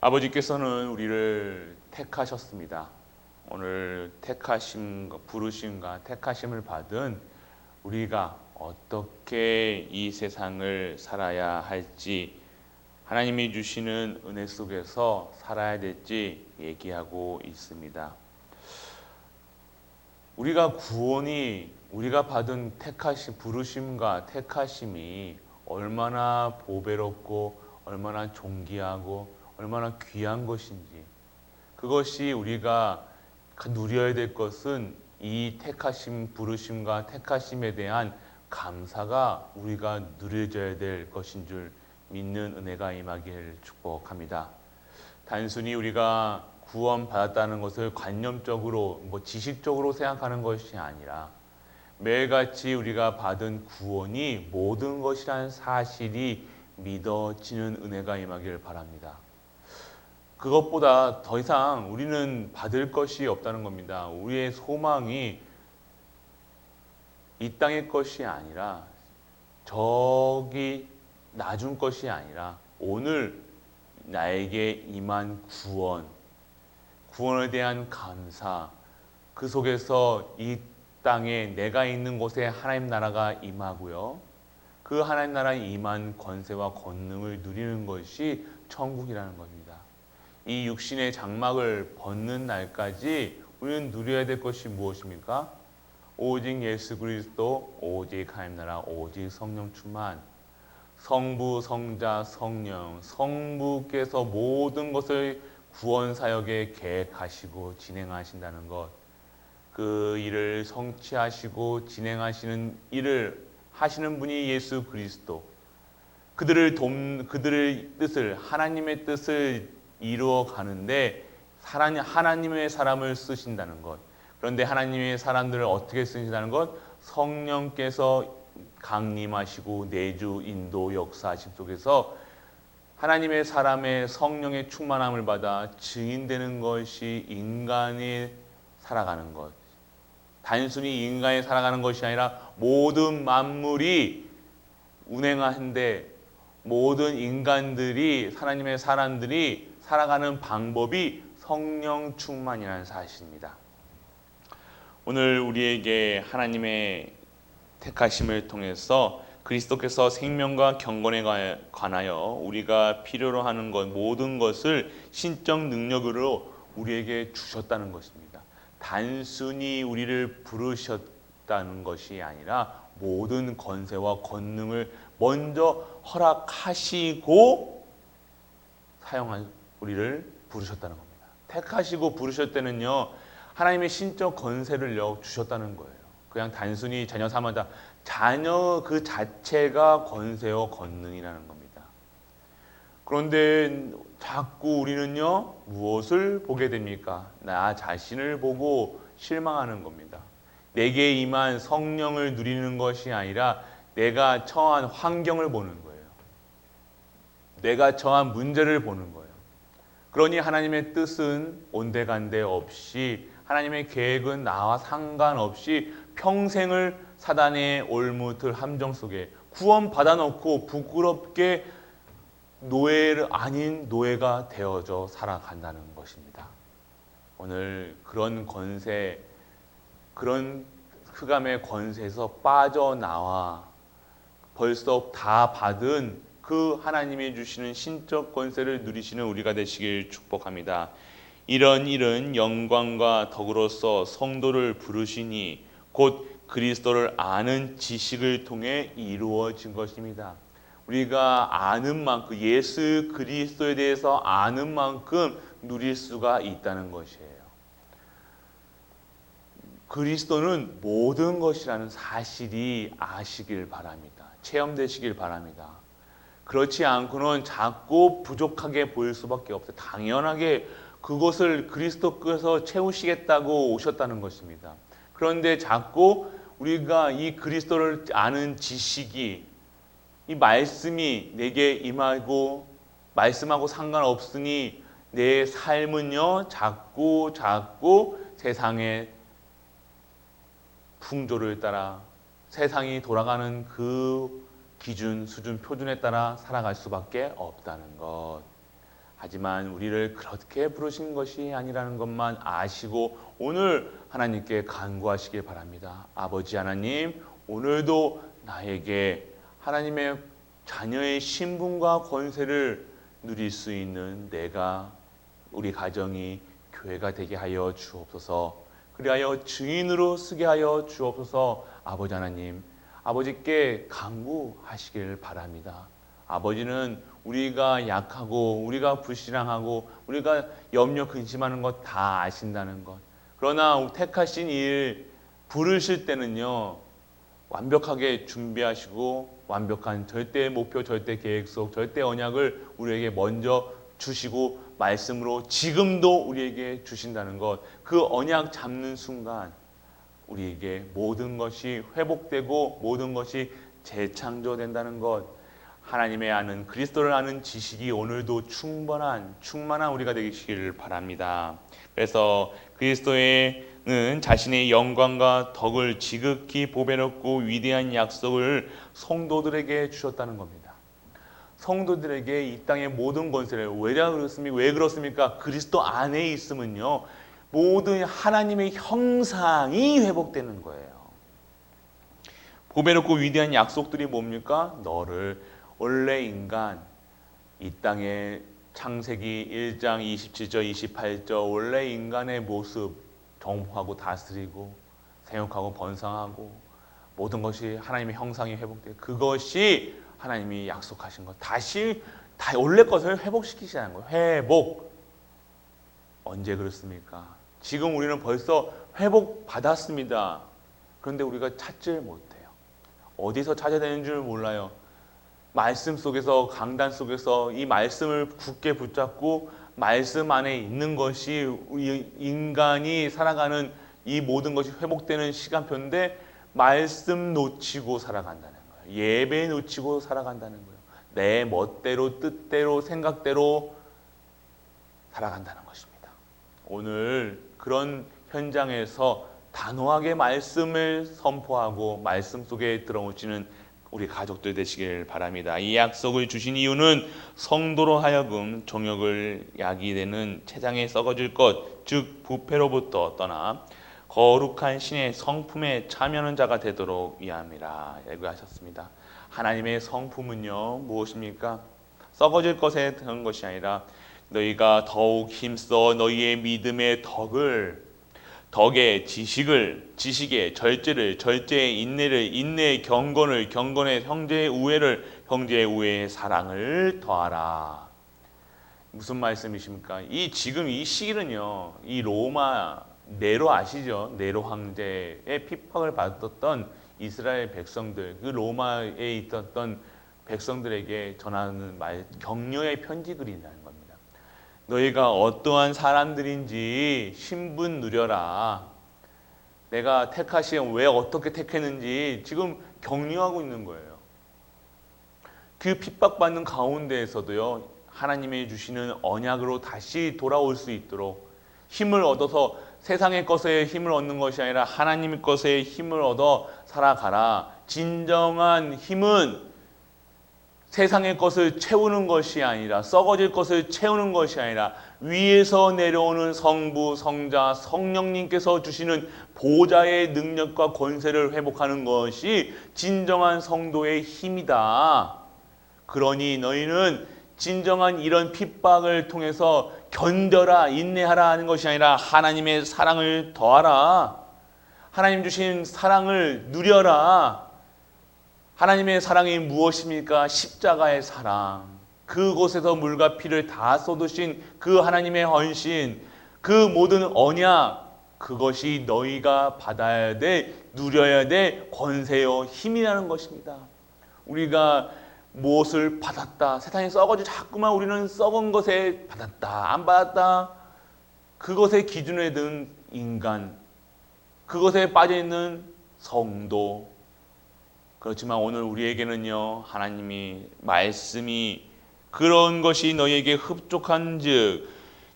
아버지께서는 우리를 택하셨습니다. 오늘 부르심과 택하심을 받은 우리가 어떻게 이 세상을 살아야 할지, 하나님이 주시는 은혜 속에서 살아야 될지 얘기하고 있습니다. 우리가 받은 부르심과 택하심이 얼마나 보배롭고 얼마나 존귀하고 얼마나 귀한 것인지, 그것이 우리가 누려야 될 것은 이 부르심과 택하심에 대한 감사가 우리가 누려져야 될 것인 줄 믿는 은혜가 임하기를 축복합니다. 단순히 우리가 구원받았다는 것을 관념적으로 지식적으로 생각하는 것이 아니라 매일같이 우리가 받은 구원이 모든 것이라는 사실이 믿어지는 은혜가 임하기를 바랍니다. 그것보다 더 이상 우리는 받을 것이 없다는 겁니다. 우리의 소망이 이 땅의 것이 아니라 저기 나중 것이 아니라 오늘 나에게 임한 구원에 대한 감사, 그 속에서 이 땅에 내가 있는 곳에 하나님 나라가 임하고요, 그 하나님 나라에 임한 권세와 권능을 누리는 것이 천국이라는 겁니다. 이 육신의 장막을 벗는 날까지 우리는 누려야 될 것이 무엇입니까? 오직 예수 그리스도, 오직 하나님 나라, 오직 성령 충만. 성부, 성자, 성령, 성부께서 모든 것을 구원 사역에 계획하시고 진행하신다는 것, 그 일을 성취하시고 진행하시는 일을 하시는 분이 예수 그리스도, 그들의 뜻을, 하나님의 뜻을 이루어 가는데 하나님의 사람을 쓰신다는 것. 그런데 하나님의 사람들을 어떻게 쓰신다는 것? 성령께서 강림하시고 내주 인도 역사하심 속에서 하나님의 사람의 성령의 충만함을 받아 증인되는 것이 인간이 살아가는 것. 단순히 인간이 살아가는 것이 아니라 모든 만물이 운행하는데 모든 인간들이, 하나님의 사람들이 살아가는 방법이 성령 충만이라는 사실입니다. 오늘 우리에게 하나님의 택하심을 통해서 그리스도께서 생명과 경건에 관하여 우리가 필요로 하는 것, 모든 것을 신적 능력으로 우리에게 주셨다는 것입니다. 단순히 우리를 부르셨다는 것이 아니라 모든 권세와 권능을 먼저 허락하시고 우리를 부르셨다는 겁니다. 택하시고 부르셨다는요, 하나님의 신적 권세를 주셨다는 거예요. 그냥 단순히 자녀 삼았다. 자녀 그 자체가 권세와 권능이라는 겁니다. 그런데 자꾸 우리는요, 무엇을 보게 됩니까? 나 자신을 보고 실망하는 겁니다. 내게 임한 성령을 누리는 것이 아니라 내가 처한 환경을 보는 거예요. 내가 처한 문제를 보는 거예요. 그러니 하나님의 뜻은 온데간데 없이, 하나님의 계획은 나와 상관없이 평생을 사단의 올무틀 함정 속에 구원받아 놓고 부끄럽게 아닌 노예가 되어져 살아간다는 것입니다. 오늘 그런 권세, 그런 흑암의 권세에서 빠져나와 벌써 다 받은 그 하나님이 주시는 신적 권세를 누리시는 우리가 되시길 축복합니다. 이런 일은 영광과 덕으로서 성도를 부르시니 곧 그리스도를 아는 지식을 통해 이루어진 것입니다. 우리가 아는 만큼, 예수 그리스도에 대해서 아는 만큼 누릴 수가 있다는 것이에요. 그리스도는 모든 것이라는 사실이 아시길 바랍니다. 체험되시길 바랍니다. 그렇지 않고는 자꾸 부족하게 보일 수밖에 없어요. 당연하게 그것을 그리스도께서 채우시겠다고 오셨다는 것입니다. 그런데 자꾸 우리가 이 그리스도를 아는 지식이, 이 말씀이 내게 임하고 말씀하고 상관없으니 내 삶은요, 자꾸 세상의 풍조를 따라, 세상이 돌아가는 그 기준, 수준, 표준에 따라 살아갈 수밖에 없다는 것. 하지만 우리를 그렇게 부르신 것이 아니라는 것만 아시고 오늘 하나님께 간구하시길 바랍니다. 아버지 하나님, 오늘도 나에게 하나님의 자녀의 신분과 권세를 누릴 수 있는 내가, 우리 가정이 교회가 되게 하여 주옵소서. 그리하여 증인으로 쓰게 하여 주옵소서. 아버지 하나님, 아버지께 간구하시길 바랍니다. 아버지는 우리가 약하고 우리가 불신앙하고 우리가 염려 근심하는 것 다 아신다는 것. 그러나 택하신 일 부르실 때는요, 완벽하게 준비하시고 완벽한 절대 목표, 절대 계획 속 절대 언약을 우리에게 먼저 주시고 말씀으로 지금도 우리에게 주신다는 것. 그 언약 잡는 순간 우리에게 모든 것이 회복되고 모든 것이 재창조된다는 것. 하나님의 아는, 그리스도를 아는 지식이 오늘도 충만한 우리가 되시기를 바랍니다. 그래서 그리스도는 자신의 영광과 덕을 지극히 보배롭고 위대한 약속을 성도들에게 주셨다는 겁니다. 성도들에게 이 땅의 모든 권세를, 왜 그렇습니까? 그리스도 안에 있으면요, 모든 하나님의 형상이 회복되는 거예요. 보배롭고 위대한 약속들이 뭡니까? 너를, 원래 인간, 이 땅에 창세기 1장 27절 28절 원래 인간의 모습 정복하고 다스리고 생육하고 번성하고 모든 것이 하나님의 형상이 회복돼요. 그것이 하나님이 약속하신 것. 다시 원래 것을 회복시키시는 거예요. 회복. 언제 그렇습니까? 지금 우리는 벌써 회복받았습니다. 그런데 우리가 찾질 못해요. 어디서 찾아야 되는 줄 몰라요. 말씀 속에서, 강단 속에서 이 말씀을 굳게 붙잡고 말씀 안에 있는 것이 우리 인간이 살아가는 이 모든 것이 회복되는 시간표인데, 말씀 놓치고 살아간다는 거예요. 예배 놓치고 살아간다는 거예요. 내 멋대로, 뜻대로, 생각대로 살아간다는 것입니다. 오늘 그런 현장에서 단호하게 말씀을 선포하고 말씀 속에 들어오시는 우리 가족들 되시길 바랍니다. 이 약속을 주신 이유는 성도로 하여금 정욕을 약이 되는 세상에 썩어질 것, 즉 부패로부터 떠나 거룩한 신의 성품에 참여하는 자가 되도록 위함이라 예고하셨습니다. 하나님의 성품은요, 무엇입니까? 썩어질 것에 드는 것이 아니라 너희가 더욱 힘써 너희의 믿음의 덕의 지식의 절제를, 절제의 인내를, 인내의 경건을, 경건의 형제의 우애를, 형제의 우애의 사랑을 더하라. 무슨 말씀이십니까? 지금 이 시기는요, 이 로마 네로 아시죠? 네로 황제의 핍박을 받았던 이스라엘 백성들, 그 로마에 있었던 백성들에게 전하는 격려의 편지글이라는 겁니다. 너희가 어떠한 사람들인지 신분 누려라. 내가 택하시면 왜 어떻게 택했는지 지금 격려하고 있는 거예요. 그 핍박받는 가운데에서도요, 하나님이 주시는 언약으로 다시 돌아올 수 있도록 힘을 얻어서 세상의 것에 힘을 얻는 것이 아니라 하나님의 것에 힘을 얻어 살아가라. 진정한 힘은 세상의 것을 채우는 것이 아니라, 썩어질 것을 채우는 것이 아니라 위에서 내려오는 성부, 성자, 성령님께서 주시는 보좌의 능력과 권세를 회복하는 것이 진정한 성도의 힘이다. 그러니 너희는 진정한 이런 핍박을 통해서 견뎌라, 인내하라 하는 것이 아니라 하나님의 사랑을 더하라. 하나님 주신 사랑을 누려라. 하나님의 사랑이 무엇입니까? 십자가의 사랑. 그곳에서 물과 피를 다 쏟으신 그 하나님의 헌신, 그 모든 언약, 그것이 너희가 받아야 돼, 누려야 돼 권세요 힘이라는 것입니다. 우리가 무엇을 받았다, 세상에 썩어지 자꾸만 우리는 썩은 것에 받았다, 안 받았다, 그것의 기준에 든 인간, 그것에 빠져있는 성도. 그렇지만 오늘 우리에게는요, 하나님이 말씀이 그런 것이 너희에게 흡족한즉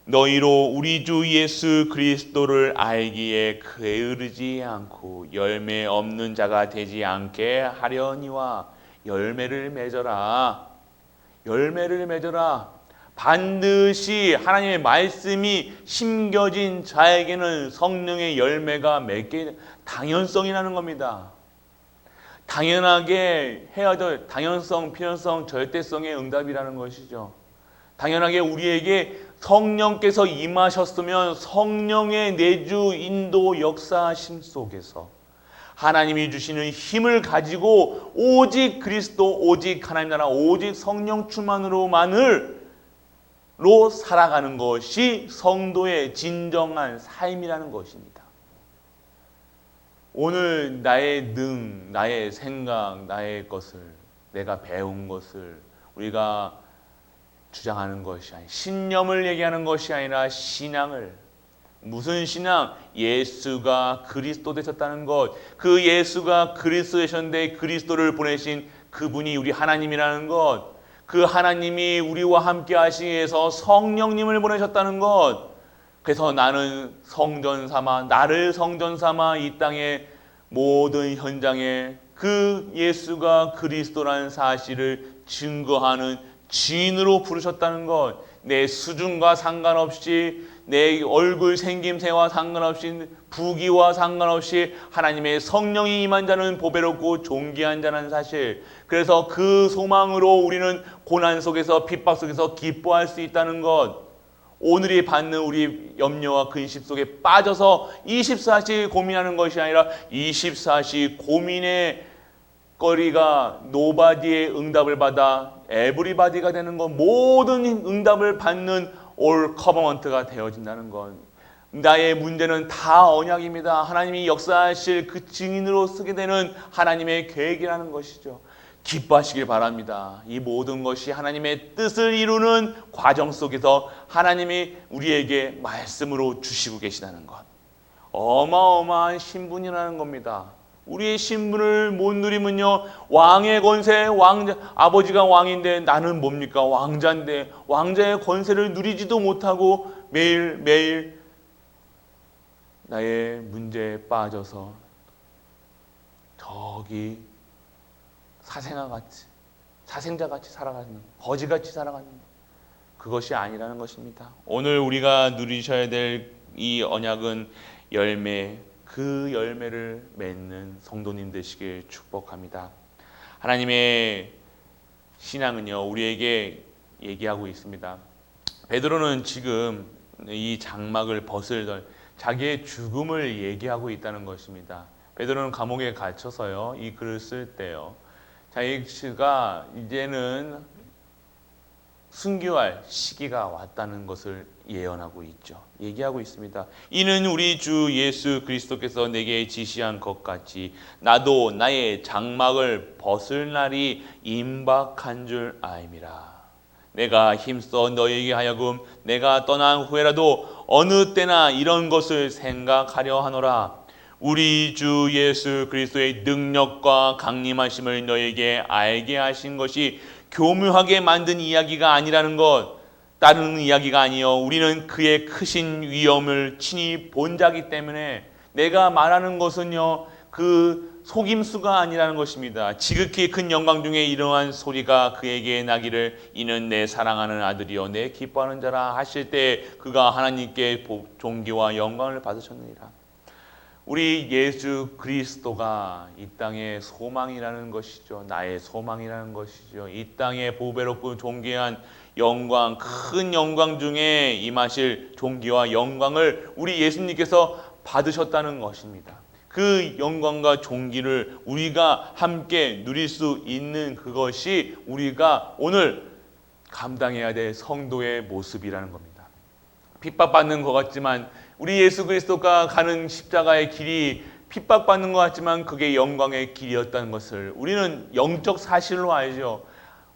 너희로 우리 주 예수 그리스도를 알기에 게으르지 않고 열매 없는 자가 되지 않게 하려니와 열매를 맺어라. 열매를 맺어라. 반드시 하나님의 말씀이 심겨진 자에게는 성령의 열매가 맺게 당연성이라는 겁니다. 당연하게 해야 될 당연성, 필연성, 절대성의 응답이라는 것이죠. 당연하게 우리에게 성령께서 임하셨으면 성령의 내주 인도 역사심 속에서 하나님이 주시는 힘을 가지고 오직 그리스도, 오직 하나님 나라, 오직 성령 충만으로만을 살아가는 것이 성도의 진정한 삶이라는 것입니다. 오늘 나의 나의 생각, 나의 것을, 내가 배운 것을 우리가 주장하는 것이 아니라 신념을 얘기하는 것이 아니라 신앙을, 무슨 신앙? 예수가 그리스도 되셨다는 것. 그 예수가 그리스도 되셨는데 그리스도를 보내신 그분이 우리 하나님이라는 것. 그 하나님이 우리와 함께 하시기 위해서 성령님을 보내셨다는 것. 그래서 나는 성전 삼아, 나를 성전 삼아 이 땅의 모든 현장에 그 예수가 그리스도라는 사실을 증거하는 증인으로 부르셨다는 것. 내 수준과 상관없이, 내 얼굴 생김새와 상관없이, 부귀와 상관없이 하나님의 성령이 임한 자는 보배롭고 존귀한 자라는 사실. 그래서 그 소망으로 우리는 고난 속에서, 핍박 속에서 기뻐할 수 있다는 것. 오늘이 받는 우리 염려와 근심 속에 빠져서 24시 고민하는 것이 아니라 24시 고민의 거리가 노바디의 응답을 받아 에브리바디가 되는 것, 모든 응답을 받는 올 커버먼트가 되어진다는 것. 나의 문제는 다 언약입니다. 하나님이 역사하실 그 증인으로 쓰게 되는 하나님의 계획이라는 것이죠. 기뻐하시길 바랍니다. 이 모든 것이 하나님의 뜻을 이루는 과정 속에서 하나님이 우리에게 말씀으로 주시고 계시다는 것. 어마어마한 신분이라는 겁니다. 우리의 신분을 못 누리면요, 왕의 권세, 왕자, 아버지가 왕인데 나는 뭡니까? 왕자인데 왕자의 권세를 누리지도 못하고 매일매일 나의 문제에 빠져서 저기 사생자같이 살아가는, 거지같이 살아가는, 그것이 아니라는 것입니다. 오늘 우리가 누리셔야 될 이 언약은 열매, 그 열매를 맺는 성도님 되시길 축복합니다. 하나님의 신앙은요, 우리에게 얘기하고 있습니다. 베드로는 지금 이 장막을 벗을 자기의 죽음을 얘기하고 있다는 것입니다. 베드로는 감옥에 갇혀서요, 이 글을 쓸 때요, 자기가 이제는 순교할 시기가 왔다는 것을 예언하고 있죠. 얘기하고 있습니다. 이는 우리 주 예수 그리스도께서 내게 지시한 것 같이 나도 나의 장막을 벗을 날이 임박한 줄 아임이라. 내가 힘써 너에게 하여금 내가 떠난 후에라도 어느 때나 이런 것을 생각하려 하노라. 우리 주 예수 그리스도의 능력과 강림하심을 너에게 알게 하신 것이 교묘하게 만든 이야기가 아니라는 것, 다른 이야기가 아니요, 우리는 그의 크신 위엄을 친히 본 자기 때문에 내가 말하는 것은요, 그 속임수가 아니라는 것입니다. 지극히 큰 영광 중에 이러한 소리가 그에게 나기를 이는 내 사랑하는 아들이요 내 기뻐하는 자라 하실 때 그가 하나님께 존귀와 영광을 받으셨느니라. 우리 예수 그리스도가 이 땅의 소망이라는 것이죠. 나의 소망이라는 것이죠. 이 땅의 보배롭고 존귀한 영광, 큰 영광 중에 임하실 존귀와 영광을 우리 예수님께서 받으셨다는 것입니다. 그 영광과 존귀를 우리가 함께 누릴 수 있는 그것이 우리가 오늘 감당해야 될 성도의 모습이라는 겁니다. 핍박받는 것 같지만 우리 예수 그리스도가 가는 십자가의 길이 핍박받는 것 같지만 그게 영광의 길이었다는 것을 우리는 영적 사실로 알죠.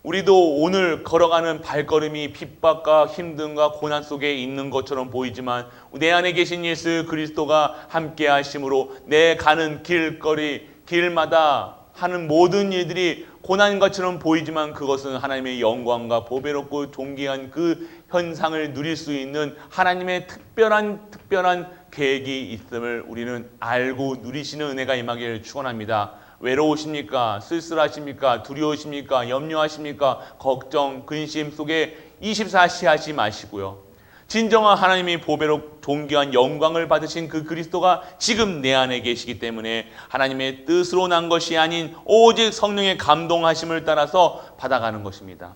우리도 오늘 걸어가는 발걸음이 핍박과 힘듦과 고난 속에 있는 것처럼 보이지만 내 안에 계신 예수 그리스도가 함께 하심으로 내 가는 길거리, 길마다 하는 모든 일들이 고난인 것처럼 보이지만 그것은 하나님의 영광과 보배롭고 존귀한 그 현상을 누릴 수 있는 하나님의 특별한 계획이 있음을 우리는 알고 누리시는 은혜가 임하기를 축원합니다. 외로우십니까? 쓸쓸하십니까? 두려우십니까? 염려하십니까? 걱정, 근심 속에 24시 하지 마시고요. 진정한 하나님이 보배로 존귀한 영광을 받으신 그 그리스도가 지금 내 안에 계시기 때문에 하나님의 뜻으로 난 것이 아닌 오직 성령의 감동하심을 따라서 받아가는 것입니다.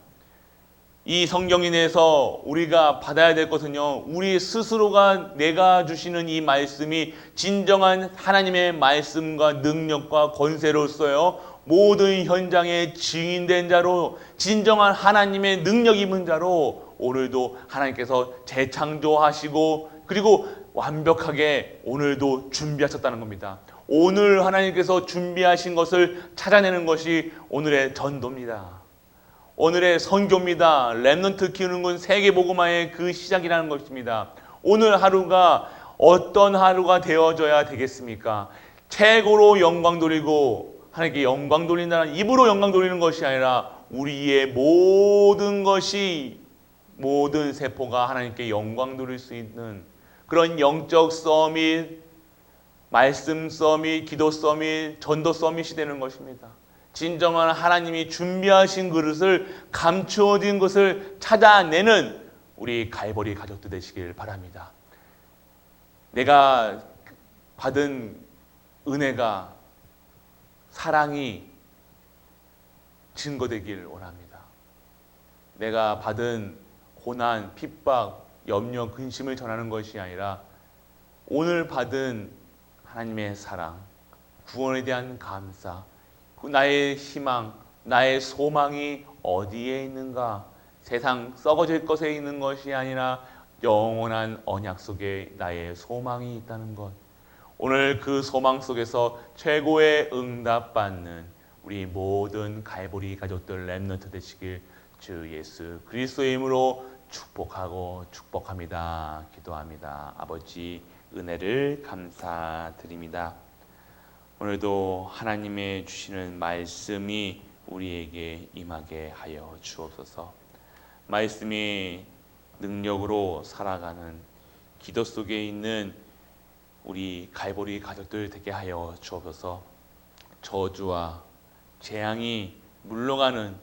이 성경에 대해서 우리가 받아야 될 것은요, 우리 스스로가 내가 주시는 이 말씀이 진정한 하나님의 말씀과 능력과 권세로서요, 모든 현장에 증인된 자로, 진정한 하나님의 능력 입은 자로 오늘도 하나님께서 재창조하시고 그리고 완벽하게 오늘도 준비하셨다는 겁니다. 오늘 하나님께서 준비하신 것을 찾아내는 것이 오늘의 전도입니다. 오늘의 선교입니다. 렘넌트 키우는 건 세계복음화의 그 시작이라는 것입니다. 오늘 하루가 어떤 하루가 되어져야 되겠습니까? 최고로 영광 돌리고 하나님께 영광 돌린다는, 입으로 영광 돌리는 것이 아니라 우리의 모든 것이, 모든 세포가 하나님께 영광 돌릴 수 있는 그런 영적 서밋, 말씀 서밋, 기도 서밋, 전도 서밋이 되는 것입니다. 진정한 하나님이 준비하신 그릇을, 감추어진 것을 찾아내는 우리 갈보리 가족들 되시길 바랍니다. 내가 받은 은혜가, 사랑이 증거되길 원합니다. 내가 받은 고난, 핍박, 염려, 근심을 전하는 것이 아니라 오늘 받은 하나님의 사랑, 구원에 대한 감사, 나의 희망, 나의 소망이 어디에 있는가? 세상 썩어질 것에 있는 것이 아니라 영원한 언약 속에 나의 소망이 있다는 것. 오늘 그 소망 속에서 최고의 응답받는 우리 모든 갈보리 가족들 렘넌트 되시길 주 예수 그리스도의 이름으로 축복하고 축복합니다. 기도합니다. 아버지, 은혜를 감사드립니다. 오늘도 하나님의 주시는 말씀이 우리에게 임하게 하여 주옵소서. 말씀이 능력으로 살아가는 기도 속에 있는 우리 갈보리 가족들 되게 하여 주옵소서. 저주와 재앙이 물러가는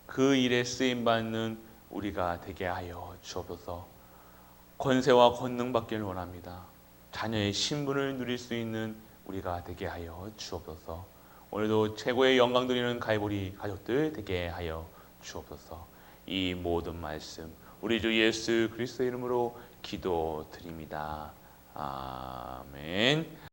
그 일에 쓰임받는 우리가 되게 하여 주옵소서. 권세와 권능 받기를 원합니다. 자녀의 신분을 누릴 수 있는 우리가 되게 하여 주옵소서. 오늘도 최고의 영광 드리는 갈보리 가족들 되게 하여 주옵소서. 이 모든 말씀 우리 주 예수 그리스도의 이름으로 기도드립니다. 아멘.